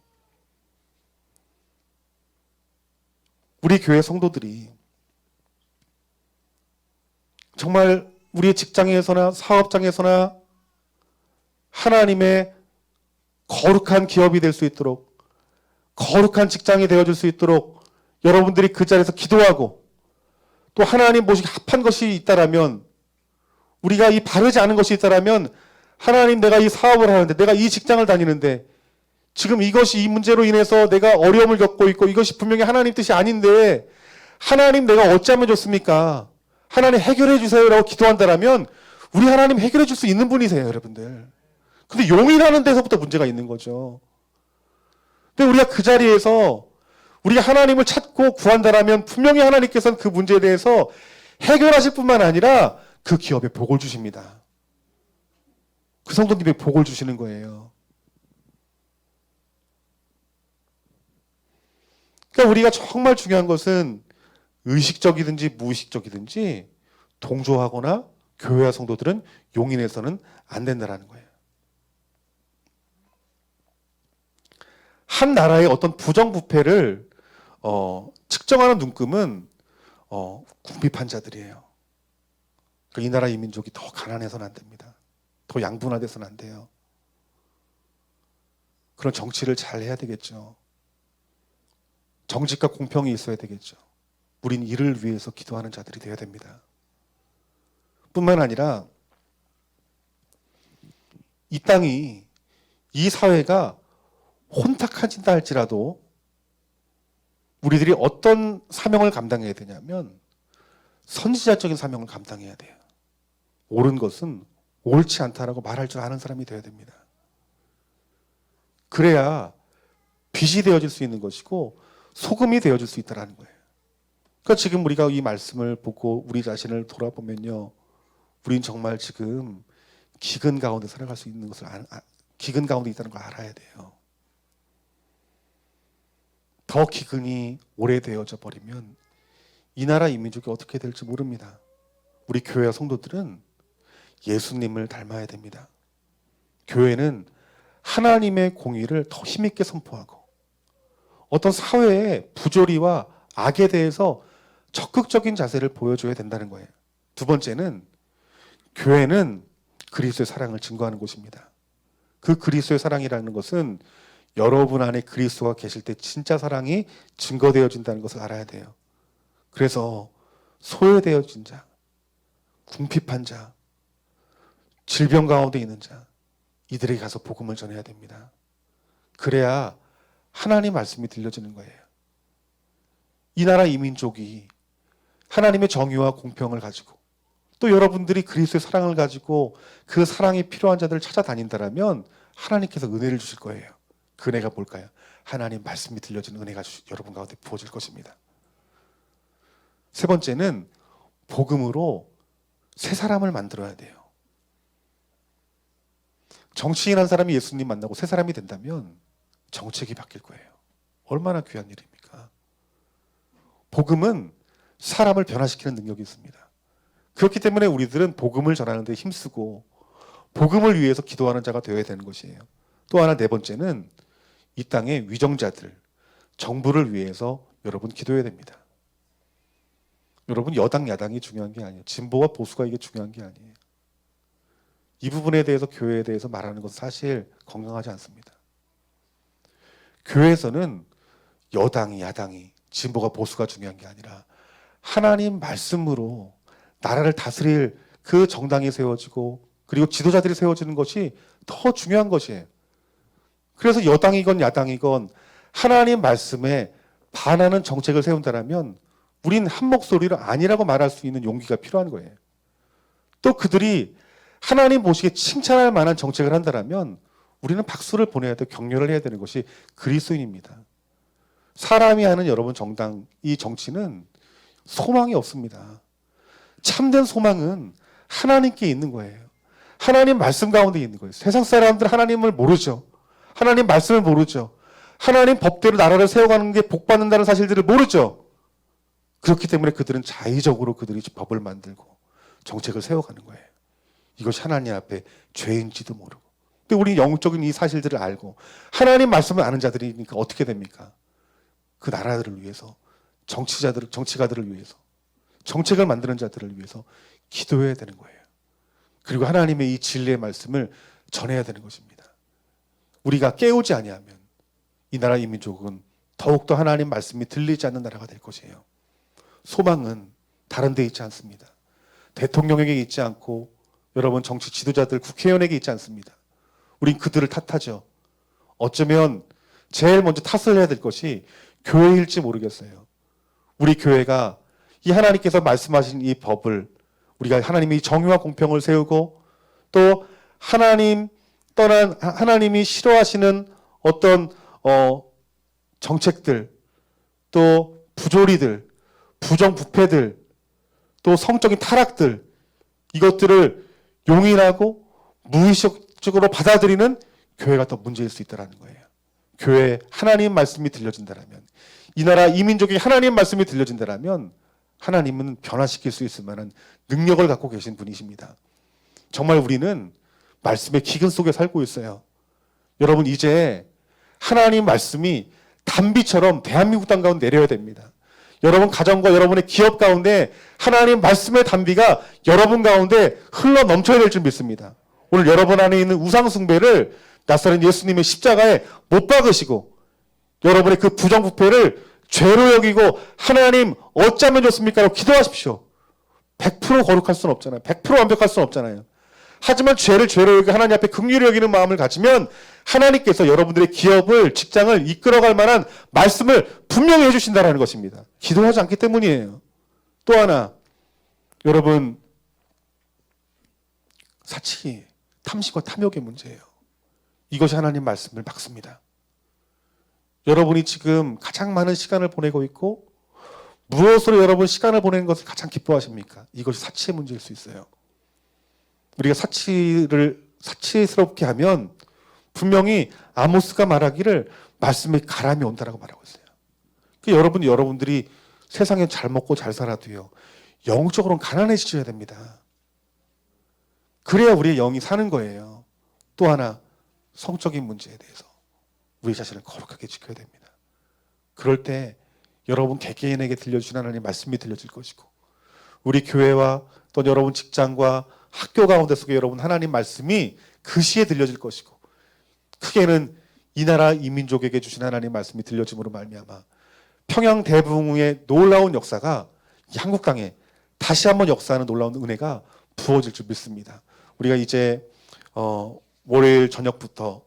우리 교회 성도들이 정말 우리의 직장에서나 사업장에서나 하나님의 거룩한 기업이 될 수 있도록, 거룩한 직장이 되어줄 수 있도록 여러분들이 그 자리에서 기도하고 또 하나님 보시기에 합한 것이 있다라면, 우리가 이 바르지 않은 것이 있다라면, 하나님, 내가 이 사업을 하는데, 내가 이 직장을 다니는데, 지금 이것이 이 문제로 인해서 내가 어려움을 겪고 있고, 이것이 분명히 하나님 뜻이 아닌데, 하나님 내가 어찌하면 좋습니까? 하나님 해결해 주세요라고 기도한다라면, 우리 하나님 해결해 줄 수 있는 분이세요, 여러분들. 근데 용인하는 데서부터 문제가 있는 거죠. 근데 우리가 그 자리에서 우리가 하나님을 찾고 구한다라면 분명히 하나님께서는 그 문제에 대해서 해결하실 뿐만 아니라 그 기업에 복을 주십니다. 그 성도님에게 복을 주시는 거예요. 그러니까 우리가 정말 중요한 것은 의식적이든지 무의식적이든지 동조하거나 교회와 성도들은 용인해서는 안 된다는 거예요. 한 나라의 어떤 부정부패를 측정하는 눈금은 궁핍한 자들이에요. 그러니까 이 나라 이 민족이 더 가난해서는 안 됩니다. 더 양분화돼서는 안 돼요. 그런 정치를 잘 해야 되겠죠. 정직과 공평이 있어야 되겠죠. 우린 이를 위해서 기도하는 자들이 되어야 됩니다. 뿐만 아니라 이 땅이, 이 사회가 혼탁해진다 할지라도 우리들이 어떤 사명을 감당해야 되냐면 선지자적인 사명을 감당해야 돼요. 옳은 것은 옳지 않다라고 말할 줄 아는 사람이 되어야 됩니다. 그래야 빛이 되어질 수 있는 것이고 소금이 되어질 수 있다는 거예요. 그러니까 지금 우리가 이 말씀을 보고 우리 자신을 돌아보면요, 우린 정말 지금 기근 가운데 살아갈 수 있는 것을 기근 가운데 있다는 걸 알아야 돼요. 더 기근이 오래되어져 버리면 이 나라 이 민족이 어떻게 될지 모릅니다. 우리 교회와 성도들은 예수님을 닮아야 됩니다. 교회는 하나님의 공의를 더 힘있게 선포하고 어떤 사회의 부조리와 악에 대해서 적극적인 자세를 보여줘야 된다는 거예요. 두 번째는 교회는 그리스도의 사랑을 증거하는 곳입니다. 그 그리스도의 사랑이라는 것은 여러분 안에 그리스도가 계실 때 진짜 사랑이 증거되어진다는 것을 알아야 돼요. 그래서 소외되어진 자, 궁핍한 자, 질병 가운데 있는 자, 이들에게 가서 복음을 전해야 됩니다. 그래야 하나님 말씀이 들려지는 거예요. 이 나라 이 민족이 하나님의 정의와 공평을 가지고 또 여러분들이 그리스도의 사랑을 가지고 그 사랑이 필요한 자들을 찾아다닌다면 하나님께서 은혜를 주실 거예요. 그 은혜가 뭘까요? 하나님 말씀이 들려지는 은혜가 여러분 가운데 부어질 것입니다. 세 번째는 복음으로 새 사람을 만들어야 돼요. 정치인 한 사람이 예수님 만나고 새 사람이 된다면 정책이 바뀔 거예요. 얼마나 귀한 일입니까? 복음은 사람을 변화시키는 능력이 있습니다. 그렇기 때문에 우리들은 복음을 전하는 데 힘쓰고 복음을 위해서 기도하는 자가 되어야 되는 것이에요. 또 하나, 네 번째는 이 땅의 위정자들, 정부를 위해서 여러분 기도해야 됩니다. 여러분 여당 야당이 중요한 게 아니에요. 진보와 보수가 이게 중요한 게 아니에요. 이 부분에 대해서 교회에 대해서 말하는 것은 사실 건강하지 않습니다. 교회에서는 여당이 야당이 진보가 보수가 중요한 게 아니라 하나님 말씀으로 나라를 다스릴 그 정당이 세워지고 그리고 지도자들이 세워지는 것이 더 중요한 것이에요. 그래서 여당이건 야당이건 하나님 말씀에 반하는 정책을 세운다면 우린 한 목소리로 아니라고 말할 수 있는 용기가 필요한 거예요. 또 그들이 하나님 보시기에 칭찬할 만한 정책을 한다면 우리는 박수를 보내야 되고 격려를 해야 되는 것이 그리스도인입니다. 사람이 하는 여러분 정당, 이 정치는 소망이 없습니다. 참된 소망은 하나님께 있는 거예요. 하나님 말씀 가운데 있는 거예요. 세상 사람들은 하나님을 모르죠. 하나님 말씀을 모르죠. 하나님 법대로 나라를 세워가는 게 복받는다는 사실들을 모르죠. 그렇기 때문에 그들은 자의적으로 그들이 법을 만들고 정책을 세워가는 거예요. 이것이 하나님 앞에 죄인지도 모르고. 근데 우리는 영적인 이 사실들을 알고 하나님 말씀을 아는 자들이니까 어떻게 됩니까? 그 나라들을 위해서, 정치가들을 위해서, 정책을 만드는 자들을 위해서 기도해야 되는 거예요. 그리고 하나님의 이 진리의 말씀을 전해야 되는 것입니다. 우리가 깨우지 아니하면 이 나라 이 민족은 더욱더 하나님 말씀이 들리지 않는 나라가 될 것이에요. 소망은 다른 데 있지 않습니다. 대통령에게 있지 않고 여러분 정치 지도자들 국회의원에게 있지 않습니다. 우린 그들을 탓하죠. 어쩌면 제일 먼저 탓을 해야 될 것이 교회일지 모르겠어요. 우리 교회가 이 하나님께서 말씀하신 이 법을 우리가 하나님이 정의와 공평을 세우고 또 하나님이 싫어하시는 어떤 정책들 또 부조리들 부정부패들 또 성적인 타락들 이것들을 용인하고 무의식적으로 받아들이는 교회가 더 문제일 수 있다는 거예요. 교회에 하나님 말씀이 들려진다면 이 나라 이 민족에 하나님 말씀이 들려진다면 하나님은 변화시킬 수 있을 만한 능력을 갖고 계신 분이십니다. 정말 우리는 말씀의 기근 속에 살고 있어요. 여러분 이제 하나님 말씀이 단비처럼 대한민국 땅 가운데 내려야 됩니다. 여러분 가정과 여러분의 기업 가운데 하나님 말씀의 단비가 여러분 가운데 흘러 넘쳐야 될 줄 믿습니다. 오늘 여러분 안에 있는 우상 숭배를 나사렛 예수님의 십자가에 못 박으시고 여러분의 그 부정부패를 죄로 여기고 하나님 어쩌면 좋습니까? 라고 기도하십시오. 100% 거룩할 수는 없잖아요. 100% 완벽할 수는 없잖아요. 하지만 죄를 죄로 여기고 하나님 앞에 긍휼히 여기는 마음을 가지면 하나님께서 여러분들의 기업을 직장을 이끌어갈 만한 말씀을 분명히 해주신다는 것입니다. 기도하지 않기 때문이에요. 또 하나 여러분 사치기, 탐심과 탐욕의 문제예요. 이것이 하나님 말씀을 막습니다. 여러분이 지금 가장 많은 시간을 보내고 있고 무엇으로 여러분 시간을 보내는 것을 가장 기뻐하십니까? 이것이 사치의 문제일 수 있어요. 우리가 사치스럽게 하면 분명히 아모스가 말하기를 말씀에 가람이 온다라고 말하고 있어요. 여러분들이 세상에 잘 먹고 잘 살아도요. 영적으로는 가난해지셔야 됩니다. 그래야 우리의 영이 사는 거예요. 또 하나 성적인 문제에 대해서 우리 자신을 거룩하게 지켜야 됩니다. 그럴 때 여러분 개개인에게 들려주신 하나님의 말씀이 들려질 것이고 우리 교회와 또 여러분 직장과 학교 가운데 속에 여러분 하나님 말씀이 그 시에 들려질 것이고 크게는 이 나라 이 민족에게 주신 하나님 말씀이 들려짐으로 말미암아 평양 대붕의 놀라운 역사가 이 한국 땅에 다시 한번 역사하는 놀라운 은혜가 부어질 줄 믿습니다. 우리가 이제 월요일 저녁부터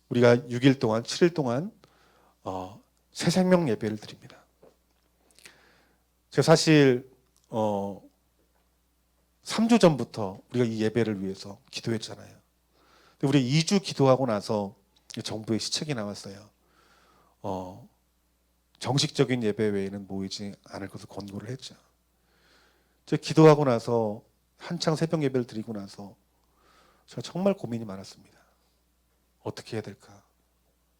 우리가 6일 동안 7일 동안 새 생명 예배를 드립니다. 제가 사실 3주 전부터 우리가 이 예배를 위해서 기도했잖아요. 근데 우리 2주 기도하고 나서 정부의 시책이 나왔어요. 정식적인 예배 외에는 모이지 않을 것을 권고를 했죠. 제가 기도하고 나서 한창 새벽 예배를 드리고 나서 제가 정말 고민이 많았습니다. 어떻게 해야 될까?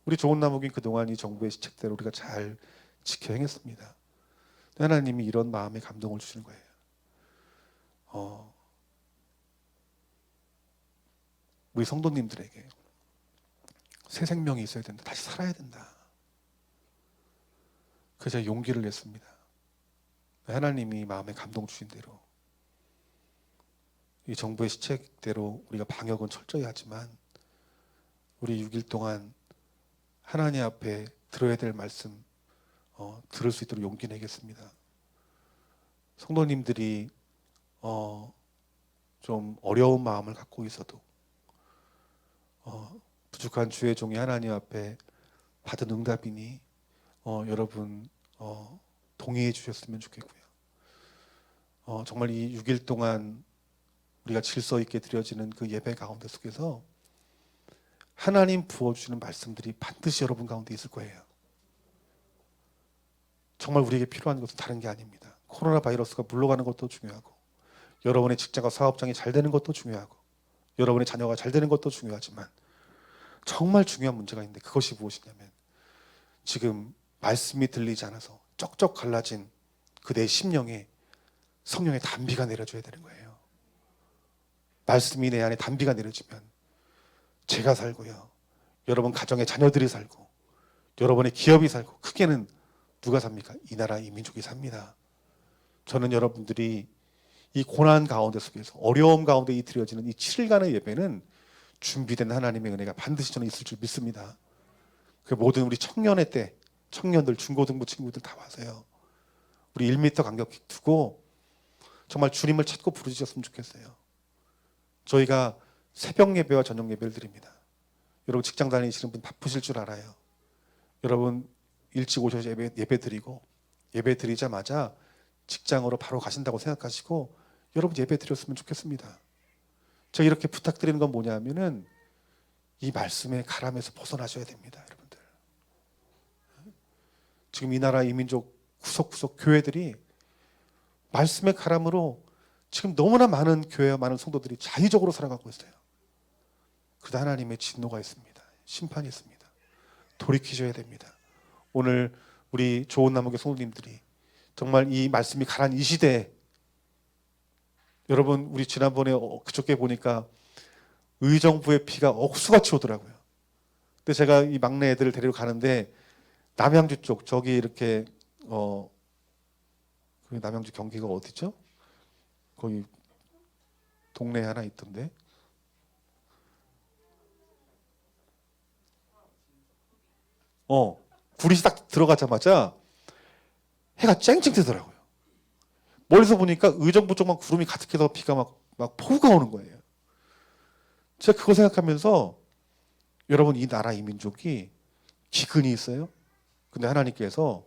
우리 좋은 나무긴 그동안 이 정부의 시책대로 우리가 잘 지켜 행했습니다. 하나님이 이런 마음에 감동을 주시는 거예요. 우리 성도님들에게 새 생명이 있어야 된다. 다시 살아야 된다. 그래서 제가 용기를 냈습니다. 하나님이 마음에 감동 주신 대로 이 정부의 시책대로 우리가 방역은 철저히 하지만 우리 6일 동안 하나님 앞에 들어야 될 말씀 들을 수 있도록 용기 내겠습니다. 성도님들이 좀 어려운 마음을 갖고 있어도 부족한 주의 종이 하나님 앞에 받은 응답이니 여러분 동의해 주셨으면 좋겠고요. 정말 이 6일 동안 우리가 질서 있게 드려지는 그 예배 가운데 속에서 하나님 부어주시는 말씀들이 반드시 여러분 가운데 있을 거예요. 정말 우리에게 필요한 것은 다른 게 아닙니다. 코로나 바이러스가 물러가는 것도 중요하고 여러분의 직장과 사업장이 잘 되는 것도 중요하고 여러분의 자녀가 잘 되는 것도 중요하지만 정말 중요한 문제가 있는데 그것이 무엇이냐면 지금 말씀이 들리지 않아서 쩍쩍 갈라진 그 내 심령에 성령의 단비가 내려줘야 되는 거예요. 말씀이 내 안에 단비가 내려지면 제가 살고요. 여러분 가정의 자녀들이 살고 여러분의 기업이 살고 크게는 누가 삽니까? 이 나라 이 민족이 삽니다. 저는 여러분들이 이 고난 가운데 속에서 어려움 가운데 드려지는 이 7일간의 예배는 준비된 하나님의 은혜가 반드시 저는 있을 줄 믿습니다. 그 모든 우리 청년의 때 청년들 중고등부 친구들 다 와서요. 우리 1m 간격 두고 정말 주님을 찾고 부르짖었으면 좋겠어요. 저희가 새벽 예배와 저녁 예배를 드립니다. 여러분 직장 다니시는 분 바쁘실 줄 알아요. 여러분 일찍 오셔서 예배 드리고 예배 드리자마자 직장으로 바로 가신다고 생각하시고 여러분 예배 드렸으면 좋겠습니다. 제가 이렇게 부탁드리는 건 뭐냐면은 이 말씀의 가람에서 벗어나셔야 됩니다, 여러분들. 지금 이 나라 이 민족 구석구석 교회들이 말씀의 가람으로 지금 너무나 많은 교회와 많은 성도들이 자의적으로 살아가고 있어요. 그러다 하나님의 진노가 있습니다. 심판이 있습니다. 돌이키셔야 됩니다. 오늘 우리 좋은 나무교 성도님들이 정말 이 말씀이 가란 이 시대에 여러분 우리 지난번에 그저께 보니까 의정부의 비가 억수같이 오더라고요. 근데 제가 이 막내 애들을 데리러 가는데 남양주 쪽 저기 이렇게 그 남양주 경기가 어디죠? 거기 동네에 하나 있던데. 구리 딱 들어가자마자 해가 쨍쨍 뜨더라고요. 멀리서 보니까 의정부 쪽만 구름이 가득해서 비가 막 폭우가 오는 거예요. 제가 그거 생각하면서 여러분 이 나라 이 민족이 기근이 있어요. 근데 하나님께서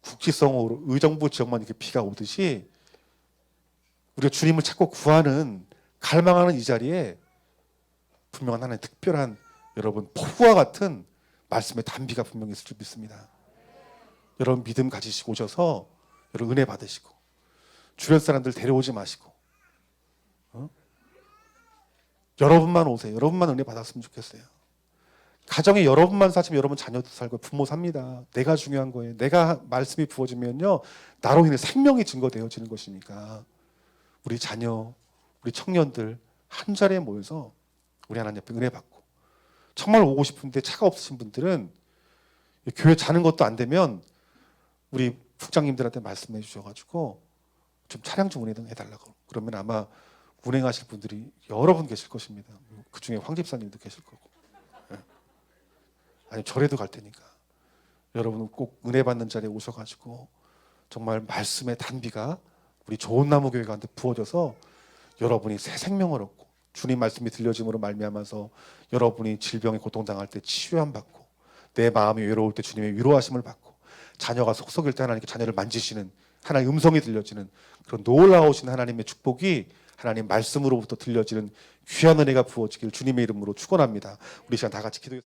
국지성으로 의정부 지역만 이렇게 비가 오듯이 우리가 주님을 찾고 구하는 갈망하는 이 자리에 분명한 하나의 특별한 여러분 폭우와 같은 말씀의 단비가 분명히 있을 줄 믿습니다. 여러분 믿음 가지시고 오셔서 여러분 은혜 받으시고 주변 사람들 데려오지 마시고 여러분만 오세요. 여러분만 은혜 받았으면 좋겠어요. 가정에 여러분만 사시면 여러분 자녀도 살고 부모 삽니다. 내가 중요한 거예요. 내가 말씀이 부어지면요 나로 인해 생명이 증거되어지는 것이니까 우리 자녀, 우리 청년들 한 자리에 모여서 우리 하나님 앞에 은혜 받고 정말 오고 싶은데 차가 없으신 분들은 교회 자는 것도 안 되면 우리 국장님들한테 말씀해 주셔가지고 좀 차량 좀 운행 해달라고. 그러면 아마 운행하실 분들이 여러 분 계실 것입니다. 그 중에 황 집사님도 계실 거고. 아니 절에도 갈 테니까 여러분은 꼭 은혜 받는 자리에 오셔가지고 정말 말씀의 단비가 우리 좋은 나무 교회 가운데 부어져서 여러분이 새 생명을 얻고 주님 말씀이 들려짐으로 말미암아서 여러분이 질병에 고통당할 때 치유함 받고 내 마음이 외로울 때 주님의 위로하심을 받고 자녀가 속썩일 때 하나님께 자녀를 만지시는 하나님 음성이 들려지는 그런 놀라우신 하나님의 축복이 하나님 말씀으로부터 들려지는 귀한 은혜가 부어지길 주님의 이름으로 축원합니다. 우리 시간 다 같이 기도해